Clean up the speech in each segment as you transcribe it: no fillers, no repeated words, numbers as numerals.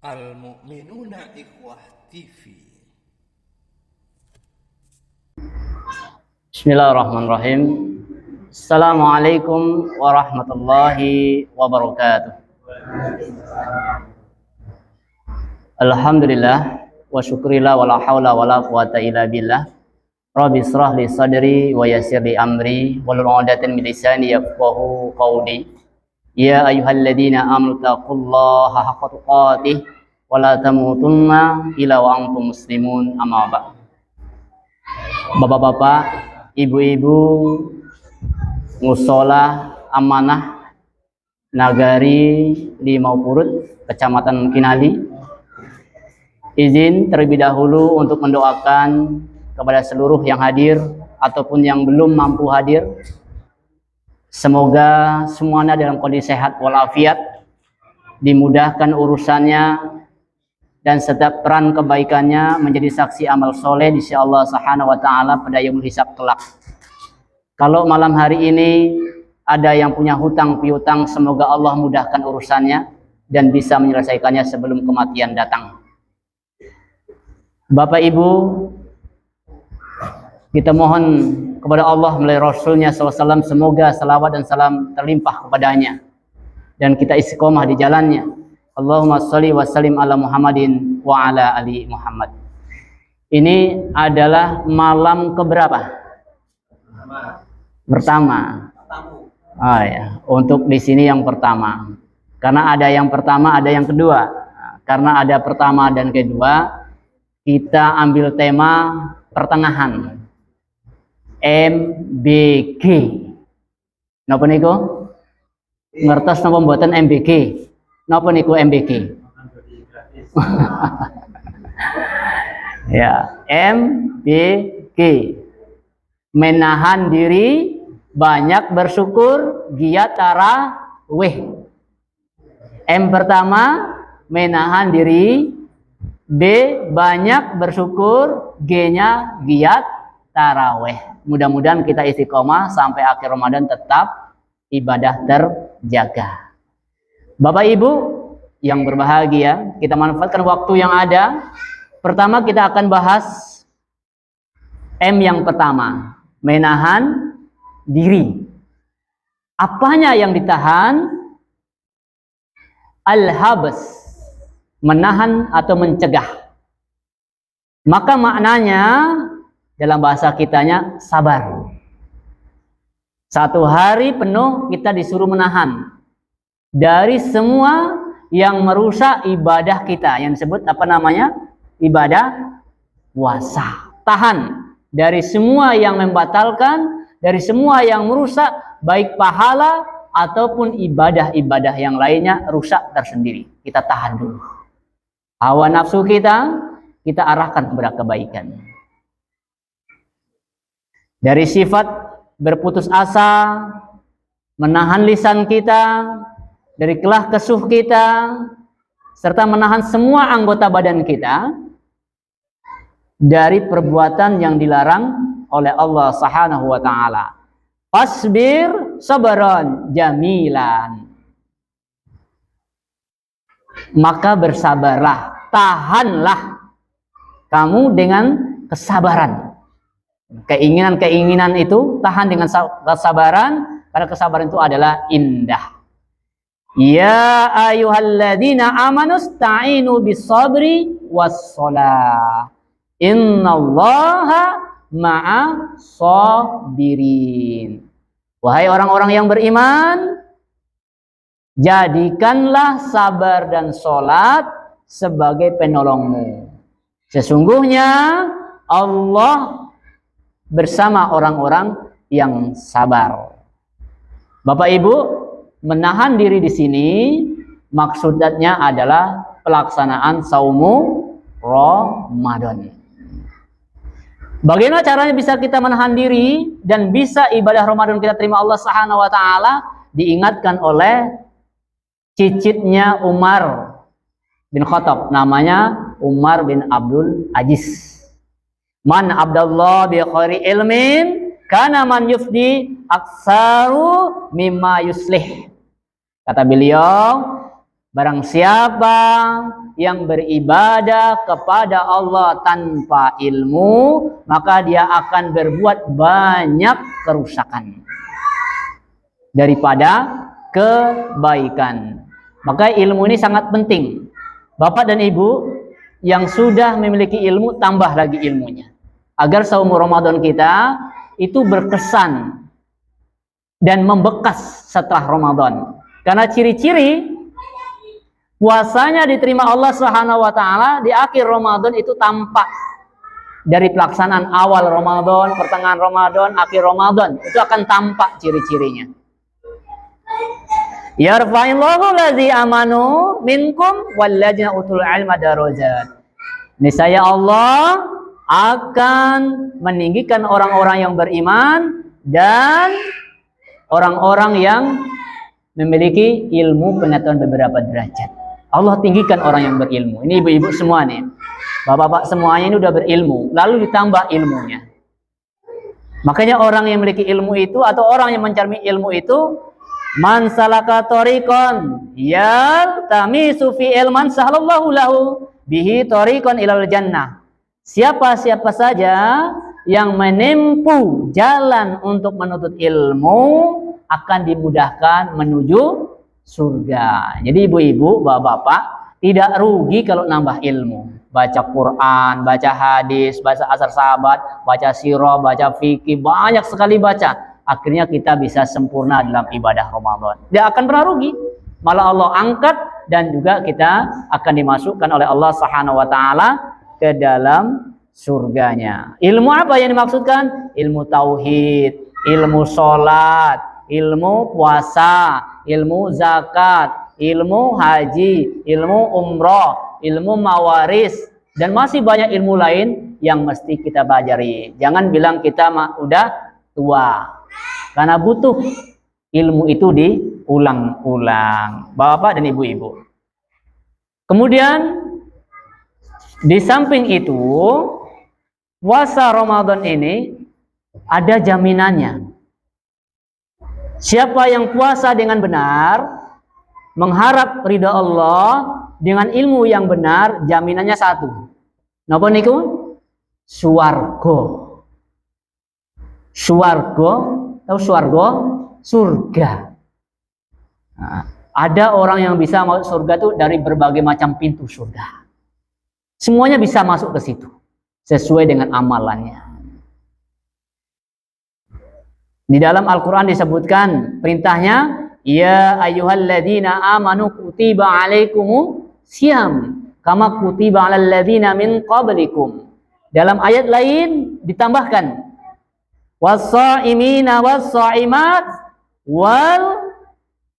Al-Mu'minuna Ikhwah TV. Bismillahirrahmanirrahim. Assalamualaikum warahmatullahi wabarakatuh. Alhamdulillah wa syukrillah wa la hawla wa la quwata illa billah. Rabbi israh li sadri wa yassir li amri wahlul 'uqdatam min lisani yafqahu qawli. Ya ayyuhalladzina amanu taqullaha haqqa tuqatih wa la tamutunna illa wa antum muslimun, amma ba'd. Bapak-bapak, ibu-ibu, musola amanah Nagari Limau Purut, Kecamatan Kinali, izin terlebih dahulu untuk mendoakan kepada seluruh yang hadir ataupun yang belum mampu hadir, semoga semuanya dalam kondisi sehat walafiat, dimudahkan urusannya, dan setiap peran kebaikannya menjadi saksi amal soleh di sisi Allah Subhanahu wa Ta'ala pada yaumul hisab kelak. Kalau malam hari ini ada yang punya hutang piutang, semoga Allah mudahkan urusannya dan bisa menyelesaikannya sebelum kematian datang. Bapak Ibu, kita mohon kepada Allah melalui Rasulnya SAW, semoga salawat dan salam terlimpah kepadanya dan kita istiqomah di jalannya. Allahumma sholli wa sallim ala Muhammadin wa ala ali Muhammad. Ini adalah malam keberapa? Pertama. Oh ya, untuk di sini yang pertama. Karena ada yang pertama, ada yang kedua. Karena ada pertama dan kedua, kita ambil tema pertengahan. MBG. Napa niku? Ngertos napa mboten MBG? Napa niku MBG? Ya, MBG. Menahan diri, banyak bersyukur, giat tarawih. M pertama, menahan diri. B, banyak bersyukur. G-nya giat tarawih. Mudah-mudahan kita istiqomah sampai akhir Ramadan tetap ibadah terjaga. Bapak Ibu yang berbahagia, kita manfaatkan waktu yang ada. Pertama kita akan bahas M yang pertama, menahan diri. Apanya yang ditahan? Al-habs, menahan atau mencegah. Maka maknanya dalam bahasa kitanya sabar. Satu hari penuh kita disuruh menahan dari semua yang merusak ibadah kita, yang disebut apa namanya? Ibadah puasa. Tahan dari semua yang membatalkan, dari semua yang merusak baik pahala ataupun ibadah-ibadah yang lainnya rusak tersendiri. Kita tahan dulu. Hawa nafsu kita arahkan kepada kebaikan. Dari sifat berputus asa, menahan lisan kita, dari kelah kesuh kita, serta menahan semua anggota badan kita dari perbuatan yang dilarang oleh Allah Subhanahu wa Ta'ala. Fasbir sabran jamilan. Maka bersabarlah, tahanlah kamu dengan kesabaran. Keinginan-keinginan itu tahan dengan kesabaran, karena kesabaran itu adalah indah. Ya ayyuhalladzina amanu sta'inu bis-sabri was-shalah. Innallaha ma'a sabirin. Wahai orang-orang yang beriman, jadikanlah sabar dan sholat sebagai penolongmu. Sesungguhnya Allah bersama orang-orang yang sabar. Bapak Ibu, menahan diri di sini maksudnya adalah pelaksanaan saumu Ramadan. Bagaimana caranya bisa kita menahan diri dan bisa ibadah Ramadan kita terima Allah Subhanahu wa Ta'ala? Diingatkan oleh cicitnya Umar bin Khattab, namanya Umar bin Abdul Aziz. Man abdallah bi khairi ilmin kana man yufdi aksaru mimma yuslih. Kata beliau, Barang siapa yang beribadah kepada Allah tanpa ilmu, maka dia akan berbuat banyak kerusakan daripada kebaikan. Maka ilmu ini sangat penting. Bapak dan Ibu yang sudah memiliki ilmu, tambah lagi ilmunya. Agar saumur Ramadan kita itu berkesan dan membekas setelah Ramadan. Karena ciri-ciri puasanya diterima Allah Subhanahu wa taala di akhir Ramadan itu tampak dari pelaksanaan awal Ramadan, pertengahan Ramadan, akhir Ramadan. Itu akan tampak ciri-cirinya. Yarfa'illahu allazi amanu minkum walladzina utul ilma darajat. Niscaya Allah akan meninggikan orang-orang yang beriman dan orang-orang yang memiliki ilmu pengetahuan beberapa derajat. Allah tinggikan orang yang berilmu. Ini ibu-ibu semua nih. Bapak-bapak semuanya ini udah berilmu. Lalu ditambah ilmunya. Makanya orang yang memiliki ilmu itu atau orang yang mencari ilmu itu, man salaka tariqan yaltamisu fi ilman sahalallahu lahu bihi tariqan ilal jannah. Siapa saja yang menempuh jalan untuk menuntut ilmu akan dimudahkan menuju surga. Jadi ibu-ibu, bapak-bapak tidak rugi kalau nambah ilmu. Baca Quran, baca hadis, baca asar sahabat, baca sirah, baca fikih, banyak sekali baca. Akhirnya kita bisa sempurna dalam ibadah Ramadan. Tidak akan pernah rugi. Malah Allah angkat dan juga kita akan dimasukkan oleh Allah Subhanahu wa taala ke dalam surganya. Ilmu apa yang dimaksudkan? Ilmu tauhid, ilmu sholat, ilmu puasa, ilmu zakat, ilmu haji, ilmu umroh, ilmu mawaris, dan masih banyak ilmu lain yang mesti kita pelajari. Jangan bilang kita udah tua, karena butuh ilmu itu diulang-ulang, bapak dan ibu-ibu. Kemudian di samping itu, puasa Ramadan ini ada jaminannya. Siapa yang puasa dengan benar, mengharap ridha Allah dengan ilmu yang benar, jaminannya satu. Napa niku? Swarga. Swarga, tahu swarga? Surga. Nah, ada orang yang bisa masuk surga itu dari berbagai macam pintu surga. Semuanya bisa masuk ke situ sesuai dengan amalannya. Di dalam Al-Quran disebutkan perintahnya, ya ayyuhalladzina amanu kutiba alaikumus syiyam kama kutiba alal ladzina min qablikum. Dalam ayat lain ditambahkan, was-shaimina was-shaimat wal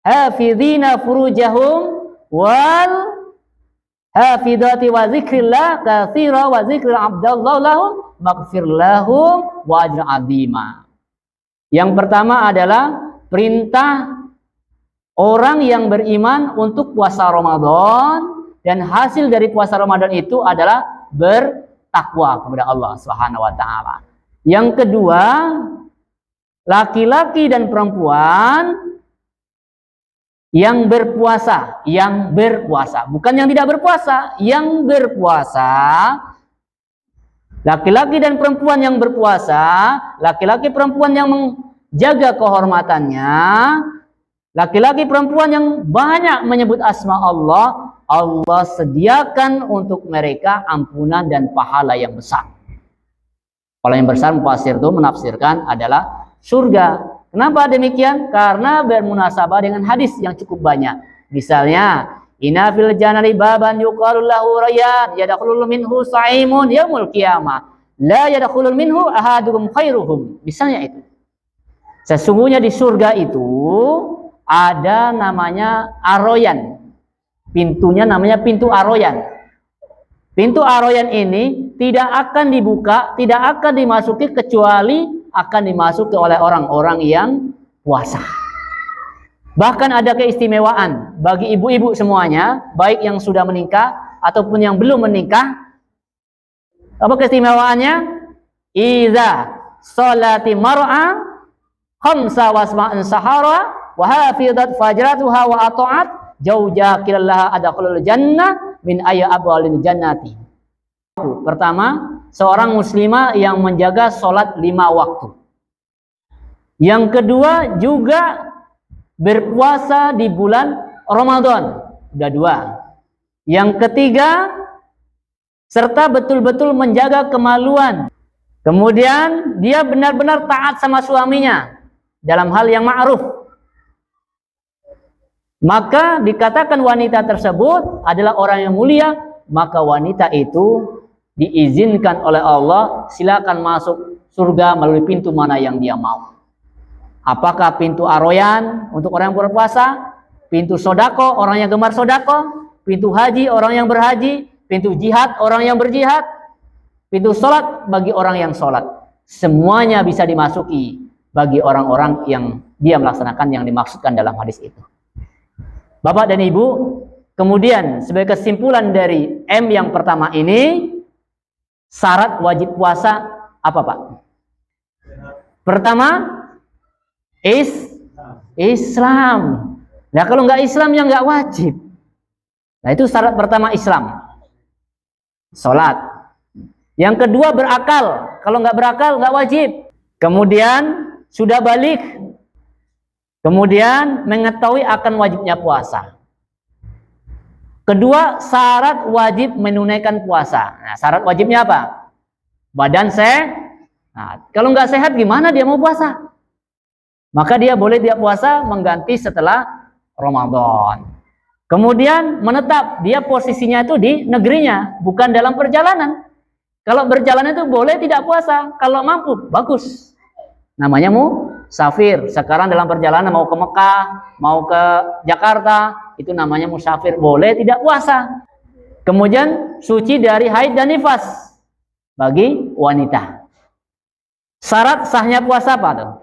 hafizina furujahum wal hafidati wa zikrillah katsira wa zikril abdallah lahum maghfir lahum wa ajran azima. Yang pertama adalah perintah orang yang beriman untuk puasa Ramadan, dan hasil dari puasa Ramadan itu adalah bertakwa kepada Allah Subhanahu wa taala. Yang kedua, laki-laki dan perempuan yang berpuasa, bukan yang tidak berpuasa, yang berpuasa. Laki-laki dan perempuan yang berpuasa, laki-laki perempuan yang menjaga kehormatannya, laki-laki perempuan yang banyak menyebut asma Allah, Allah sediakan untuk mereka ampunan dan pahala yang besar. Pahala yang besar mufassir itu menafsirkan adalah surga. Kenapa demikian? Karena bermunasabah dengan hadis yang cukup banyak. Misalnya, inna fil jannati baban yuqalu lahu rayyan yadkhulu minhu sha'imun yaumul qiyamah la yadkhulu minhu ahaduhum khairuhum. Misalnya itu. Sesungguhnya di surga itu ada namanya Aroyan. Pintunya namanya pintu Aroyan. Pintu Aroyan ini tidak akan dibuka, tidak akan dimasuki kecuali akan dimasuki oleh orang-orang yang puasa. Bahkan ada keistimewaan bagi ibu-ibu semuanya, baik yang sudah menikah ataupun yang belum menikah. Apa keistimewaannya? Iza sholati mar'a khamsa wasma'an sahara wa hafidat fajratuha wa ata'at jauja kilallaha adkhulul jannah min ayya abwalil jannati. Pertama, seorang muslimah yang menjaga sholat 5 waktu. Yang kedua, juga berpuasa di bulan Ramadan. Udah 2. Yang ketiga, serta betul-betul menjaga kemaluan. Kemudian dia benar-benar taat sama suaminya dalam hal yang ma'ruf. Maka dikatakan wanita tersebut adalah orang yang mulia, maka wanita itu diizinkan oleh Allah silakan masuk surga melalui pintu mana yang dia mau. Apakah pintu aroyan untuk orang yang berpuasa, pintu sodako orang yang gemar sodako, pintu haji orang yang berhaji, pintu jihad orang yang berjihad, pintu sholat bagi orang yang sholat. Semuanya bisa dimasuki bagi orang-orang yang dia melaksanakan yang dimaksudkan dalam hadis itu. Bapak dan Ibu, kemudian sebagai kesimpulan dari M yang pertama ini, syarat wajib puasa apa, Pak? Pertama, Islam. Nah, kalau nggak Islam ya nggak wajib. Nah, itu syarat pertama Islam. Sholat. Yang kedua berakal. Kalau nggak berakal nggak wajib. Kemudian sudah balik. Kemudian mengetahui akan wajibnya puasa. Kedua, syarat wajib menunaikan puasa. Nah, syarat wajibnya apa? Badan sehat. Nah, kalau nggak sehat gimana dia mau puasa? Maka dia boleh dia puasa mengganti setelah Ramadan. Kemudian menetap, dia posisinya itu di negerinya, bukan dalam perjalanan. Kalau berjalan itu boleh tidak puasa, kalau mampu, bagus. Namanya musafir. Sekarang dalam perjalanan mau ke Mekah, mau ke Jakarta, itu namanya musafir, boleh tidak puasa. Kemudian suci dari haid dan nifas bagi wanita. Syarat sahnya puasa apa tuh?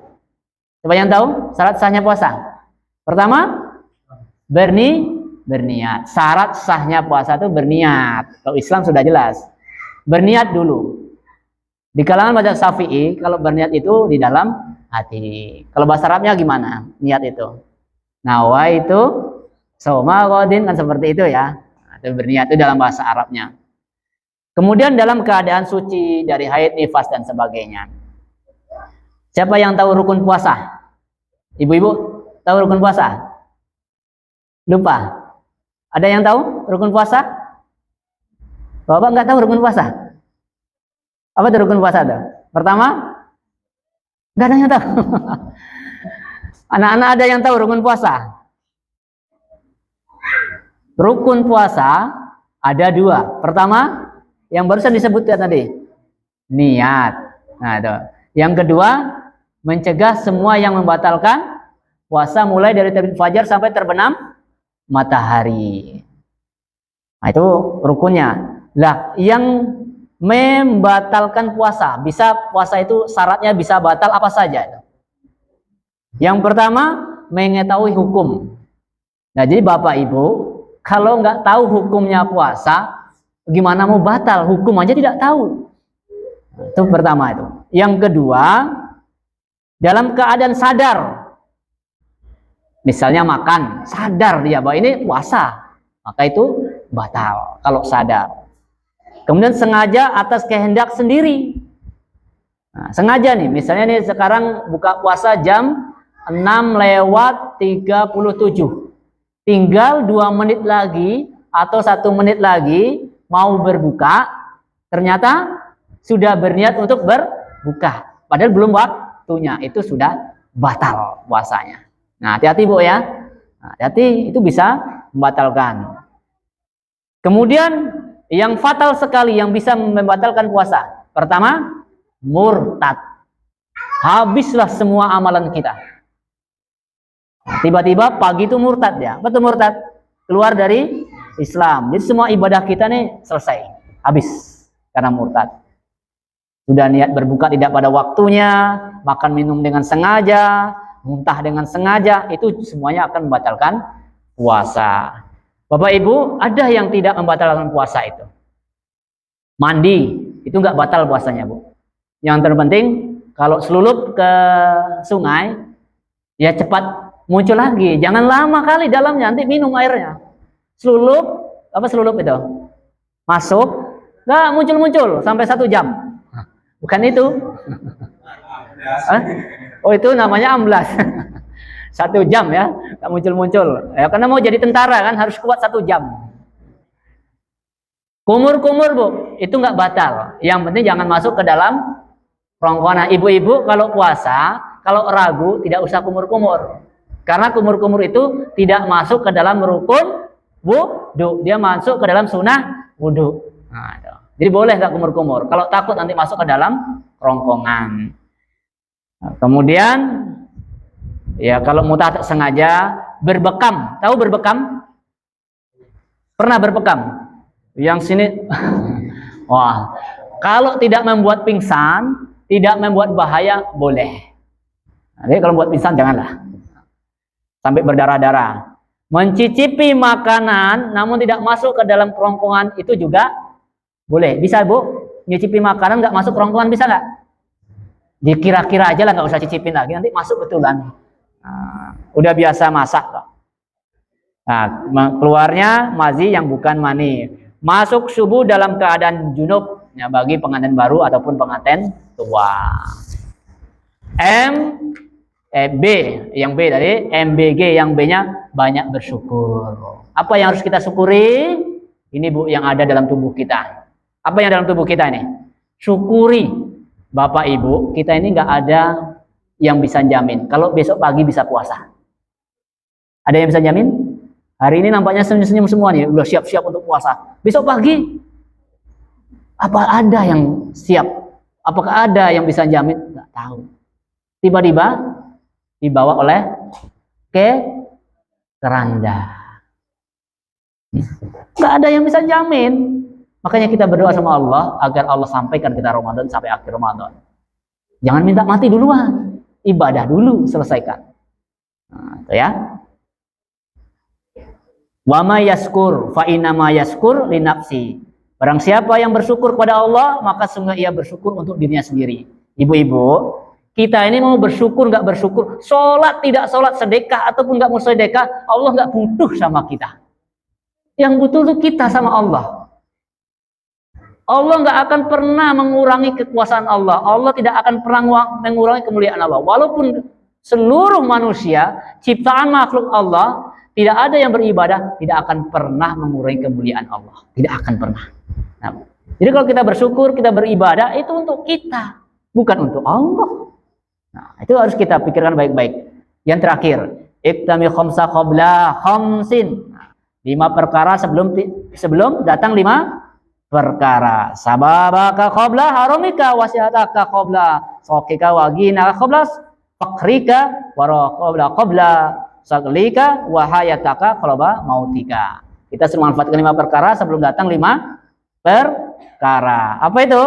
Coba yang tahu syarat sahnya puasa? Pertama, berniat. Syarat sahnya puasa itu berniat. Kalau Islam sudah jelas. Berniat dulu. Di kalangan mazhab Syafi'i, kalau berniat itu di dalam hati. Kalau bahasa Arabnya gimana? Niat itu. Nawa itu soma qadin, kan seperti itu ya. Itu berniat itu dalam bahasa Arabnya. Kemudian dalam keadaan suci dari haid, nifas dan sebagainya. Siapa yang tahu rukun puasa? Ibu-ibu tahu rukun puasa? Lupa. Ada yang tahu rukun puasa? Bapak nggak tahu rukun puasa? Apa itu rukun puasa tuh? Pertama, nggak ada yang tahu. Anak-anak ada yang tahu rukun puasa? Rukun puasa ada 2. Pertama, yang barusan disebutkan tadi, niat. Nah, itu. Yang kedua, mencegah semua yang membatalkan puasa mulai dari terbit fajar sampai terbenam matahari. Nah, itu rukunnya. Lah, yang membatalkan puasa, puasa itu syaratnya bisa batal apa saja. Yang pertama, mengetahui hukum. Nah, jadi Bapak Ibu, kalau nggak tahu hukumnya puasa, gimana mau batal? Hukum aja tidak tahu. Itu pertama itu. Yang kedua, dalam keadaan sadar. Misalnya makan, sadar dia bahwa ini puasa, maka itu batal kalau sadar. Kemudian sengaja atas kehendak sendiri. Nah, sengaja nih, misalnya nih sekarang buka puasa jam 6:37. Tinggal 2 menit lagi atau 1 menit lagi mau berbuka, ternyata sudah berniat untuk berbuka. Padahal belum waktunya, itu sudah batal puasanya. Nah, hati-hati Bu ya. Nah, hati-hati, itu bisa membatalkan. Kemudian yang fatal sekali yang bisa membatalkan puasa. Pertama, murtad. Habislah semua amalan kita. Tiba-tiba pagi itu murtad ya. Betul murtad? Keluar dari Islam. Jadi semua ibadah kita nih selesai. Habis karena murtad. Sudah niat berbuka tidak pada waktunya, makan minum dengan sengaja, muntah dengan sengaja, itu semuanya akan membatalkan puasa. Bapak Ibu, ada yang tidak membatalkan puasa itu. Mandi, itu nggak batal puasanya Bu. Yang terpenting, kalau selulup ke sungai, ya cepat muncul lagi. Jangan lama kali dalamnya, nanti minum airnya. Selulup itu? Masuk, nggak muncul-muncul sampai 1 jam. Bukan itu. Oh, itu namanya amblas. 1 jam ya, nggak muncul-muncul. Ya, karena mau jadi tentara kan harus kuat 1 jam. Kumur-kumur Bu, itu nggak batal. Yang penting jangan masuk ke dalam kerongkongan. Ibu-ibu kalau puasa, kalau ragu tidak usah kumur-kumur. Karena kumur-kumur itu tidak masuk ke dalam rukun wudu. Dia masuk ke dalam sunnah wudu. Nah, jadi boleh nggak kumur-kumur. Kalau takut nanti masuk ke dalam kerongkongan. Nah, kemudian ya kalau muta tak sengaja berbekam. Tahu berbekam? Pernah berbekam? Yang sini, wah, kalau tidak membuat pingsan, tidak membuat bahaya, boleh. Jadi kalau buat pingsan janganlah, sampai berdarah-darah. Mencicipi makanan, namun tidak masuk ke dalam kerongkongan itu juga boleh. Bisa Bu, nyicipi makanan nggak masuk kerongkongan bisa nggak? Dikira-kira aja lah, nggak usah cicipin lagi, nanti masuk betulan. Nah, udah biasa masak kok. Nah, keluarnya mazi yang bukan mani. Masuk subuh dalam keadaan junub ya, bagi pengantin baru ataupun pengantin tua. B yang B tadi, MBG yang B-nya banyak bersyukur. Apa yang harus kita syukuri? Ini Bu yang ada dalam tubuh kita. Apa yang dalam tubuh kita ini? Syukuri. Bapak Ibu, kita ini nggak ada yang bisa jamin kalau besok pagi bisa puasa. Ada yang bisa jamin? Hari ini nampaknya senyum-senyum semua nih, udah siap-siap untuk puasa. Besok pagi, apa ada yang siap? Apakah ada yang bisa jamin? Nggak tahu. Tiba-tiba dibawa oleh keranda. Nggak ada yang bisa jamin. Makanya kita berdoa sama Allah agar Allah sampaikan kita Ramadan sampai akhir Ramadan. Jangan minta mati duluan, ibadah dulu selesaikan. Nah, itu ya. Wa ma yaskur fa inna ma yaskur li nafsi. Barang siapa yang bersyukur kepada Allah, maka sungguh ia bersyukur untuk dirinya sendiri. Ibu-ibu, kita ini mau bersyukur nggak bersyukur, sholat tidak sholat, sedekah ataupun nggak mau sedekah, Allah nggak butuh sama kita. Yang butuh itu kita sama Allah. Allah nggak akan pernah mengurangi kekuasaan Allah. Allah tidak akan pernah mengurangi kemuliaan Allah. Walaupun seluruh manusia, ciptaan makhluk Allah, tidak ada yang beribadah, tidak akan pernah mengurangi kemuliaan Allah. Tidak akan pernah. Nah, jadi kalau kita bersyukur, kita beribadah, itu untuk kita, bukan untuk Allah. Nah, itu harus kita pikirkan baik-baik. Yang terakhir, iktami khamsa qabla khamsin. 5 perkara sebelum datang 5 perkara. Sababaka qabla haramika wasihataka qabla saqika wa ginaka qabla fakrika wa qabla saglika wa hayataka qabla mautika. Kita suruh manfaatkan 5 perkara sebelum datang 5 perkara. Apa itu?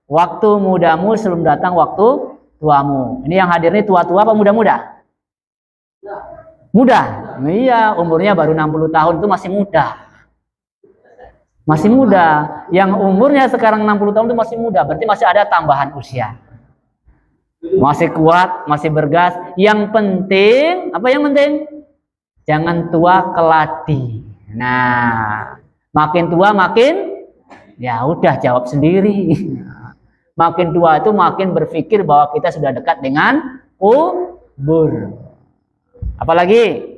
Waktu mudamu sebelum datang waktu tuamu. Ini yang hadir ini tua-tua apa muda-muda? Muda. Iya, umurnya baru 60 tahun itu masih muda. Masih muda. Yang umurnya sekarang 60 tahun itu masih muda, berarti masih ada tambahan usia. Masih kuat, masih bergas. Yang penting, apa yang penting? Jangan tua keladi. Nah, makin tua makin ya udah jawab sendiri. Makin tua itu makin berpikir bahwa kita sudah dekat dengan kubur. Apalagi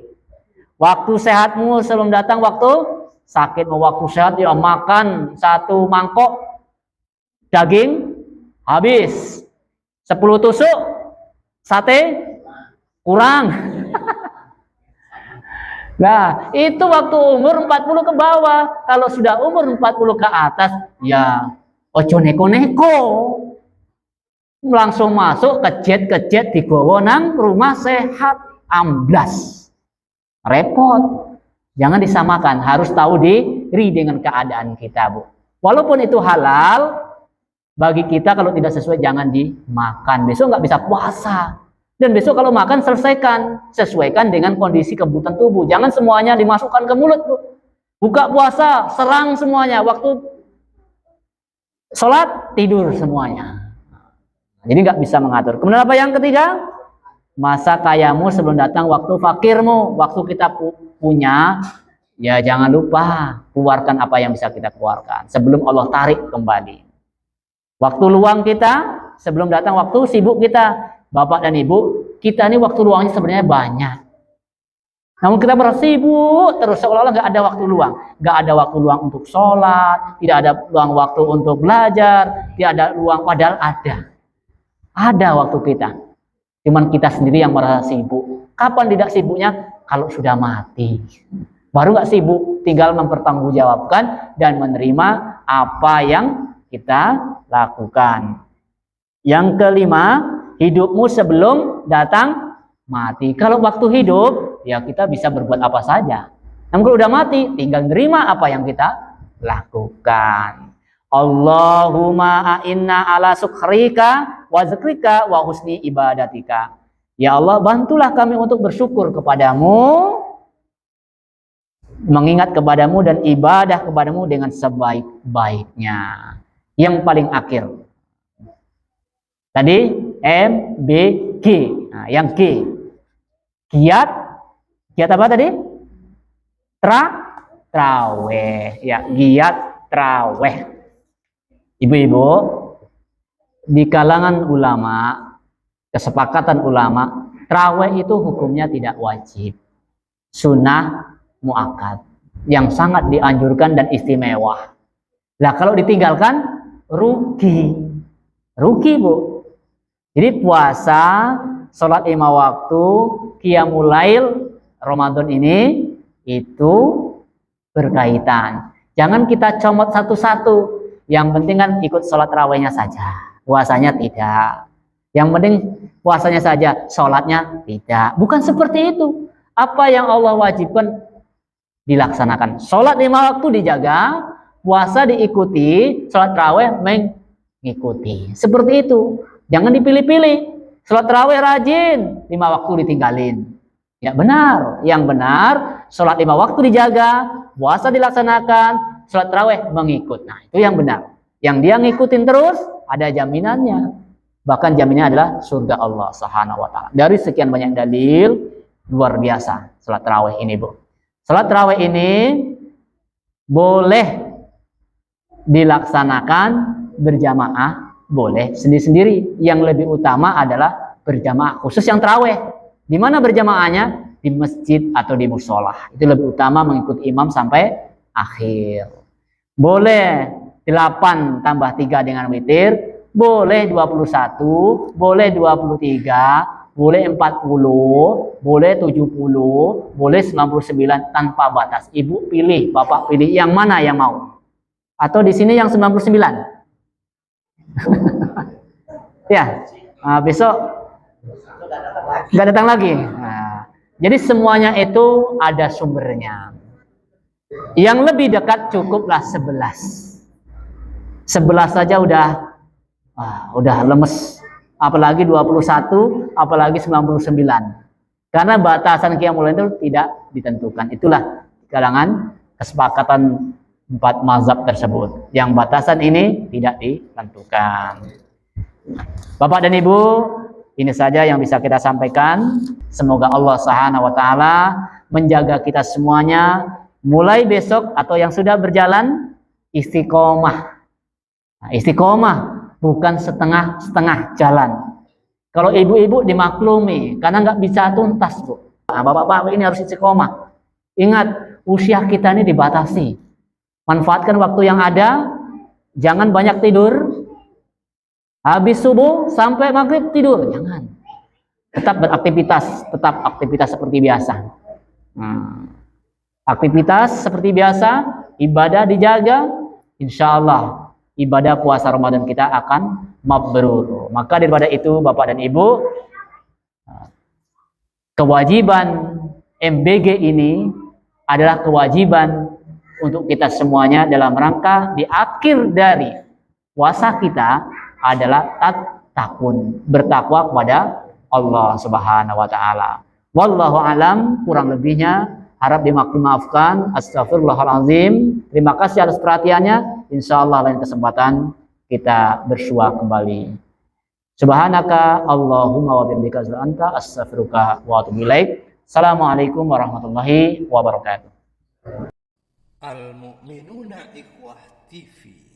waktu sehatmu sebelum datang waktu sakitmu. Waktu sehat ya makan 1 mangkok daging habis, 10 tusuk sate kurang. Nah, itu waktu umur 40 ke bawah. Kalau sudah umur 40 ke atas, ya ojo neko-neko. Langsung masuk kejet-kejet digowo nang rumah sehat. Amblas. Repot. Jangan disamakan. Harus tahu diri dengan keadaan kita, Bu. Walaupun itu halal, bagi kita kalau tidak sesuai jangan dimakan. Besok nggak bisa puasa. Dan besok kalau makan selesaikan. Sesuaikan dengan kondisi kebutuhan tubuh. Jangan semuanya dimasukkan ke mulut, Bu. Buka puasa, serang semuanya. Waktu sholat, tidur semuanya. Jadi nggak bisa mengatur. Kemudian apa yang ketiga? masa kayamu sebelum datang waktu fakirmu. Waktu kita punya, ya jangan lupa keluarkan apa yang bisa kita keluarkan sebelum Allah tarik kembali. Waktu luang kita sebelum datang waktu sibuk kita. Bapak dan Ibu, kita ini waktu luangnya sebenarnya banyak. Namun kita merasa sibuk terus, seolah-olah nggak ada waktu luang. Nggak ada waktu luang untuk sholat, tidak ada luang waktu untuk belajar, tidak ada luang, padahal ada. Ada waktu kita. Cuman kita sendiri yang merasa sibuk. Kapan tidak sibuknya? Kalau sudah mati. Baru nggak sibuk, tinggal mempertanggungjawabkan dan menerima apa yang kita lakukan. Yang kelima, hidupmu sebelum datang mati. Kalau waktu hidup, ya kita bisa berbuat apa saja. Namun kalau udah mati, tinggal nerima apa yang kita lakukan. Allahumma a'inna ala syukrika wa zikrika wa husni ibadatika. Ya Allah, bantulah kami untuk bersyukur kepadamu, mengingat kepadamu dan ibadah kepadamu dengan sebaik-baiknya. Yang paling akhir. Tadi M, B, G. Nah, yang G. Giat. Giat apa tadi? Traweh. Ya, giat traweh. Ibu-ibu, di kalangan ulama, kesepakatan ulama, traweh itu hukumnya tidak wajib. Sunnah muakkad. Yang sangat dianjurkan dan istimewa. Nah, kalau ditinggalkan, rugi. Rugi, Bu. Jadi puasa, sholat 5 waktu, qiyamul lail, Ramadan ini itu berkaitan. Jangan kita comot satu-satu. Yang penting kan ikut sholat rawehnya saja. Puasanya tidak. Yang penting puasanya saja, sholatnya tidak. Bukan seperti itu. Apa yang Allah wajibkan dilaksanakan. Sholat 5 waktu dijaga, puasa diikuti, sholat raweh mengikuti. Seperti itu. Jangan dipilih-pilih. Sholat raweh rajin, 5 waktu ditinggalin. Ya benar. Yang benar, sholat 5 waktu dijaga, puasa dilaksanakan, sholat raweh mengikut. Nah, itu yang benar. Yang dia ngikutin terus, ada jaminannya. Bahkan jaminannya adalah surga Allah Subhanahu wa ta'ala. Dari sekian banyak dalil, luar biasa sholat raweh ini, Bu. Sholat raweh ini boleh dilaksanakan berjamaah, boleh sendiri-sendiri. Yang lebih utama adalah berjamaah, khusus yang tarawih. Di mana berjamaahnya? Di masjid atau di musola. Itu lebih utama mengikuti imam sampai akhir. Boleh 8 tambah 3 dengan witir, boleh 21, boleh 23, boleh 40, boleh 70, boleh 99 tanpa batas. Ibu pilih, bapak pilih yang mana yang mau. Atau di sini yang 99. Ya, besok nggak datang lagi. Nah, jadi semuanya itu ada sumbernya. Yang lebih dekat cukuplah 11. 11 saja udah lemes. Apalagi 21, apalagi 99. Karena batasan qiyamul lail itu tidak ditentukan. Itulah kalangan kesepakatan 4 mazhab tersebut. Yang batasan ini tidak ditentukan. Bapak dan Ibu, ini saja yang bisa kita sampaikan. Semoga Allah Subhanahu wa taala menjaga kita semuanya mulai besok atau yang sudah berjalan istiqomah. Nah, istiqomah bukan setengah-setengah jalan. Kalau ibu-ibu dimaklumi karena nggak bisa tuntas, Bu. Nah, bapak-bapak ini harus istiqomah. Ingat, usia kita ini dibatasi. Manfaatkan waktu yang ada, jangan banyak tidur. Habis subuh sampai maghrib tidur, jangan. Tetap beraktivitas, tetap aktivitas seperti biasa. Aktivitas seperti biasa, ibadah dijaga, insya Allah ibadah puasa Ramadan kita akan mabrur. Maka daripada itu, Bapak dan Ibu, kewajiban MBG ini adalah kewajiban untuk kita semuanya dalam rangka di akhir dari puasa kita adalah tatkun, bertakwa kepada Allah Subhanahu wa taala. Wallahu alam, kurang lebihnya harap dimaafkan. Astagfirullahalazim. Terima kasih atas perhatiannya. Insyaallah lain kesempatan kita bersua kembali. Subhanaka Allahumma wa bihamdika astaghfiruka wa atubu ilaik. Assalamualaikum warahmatullahi wabarakatuh. Al-Mu'minuna Ikhwah TV.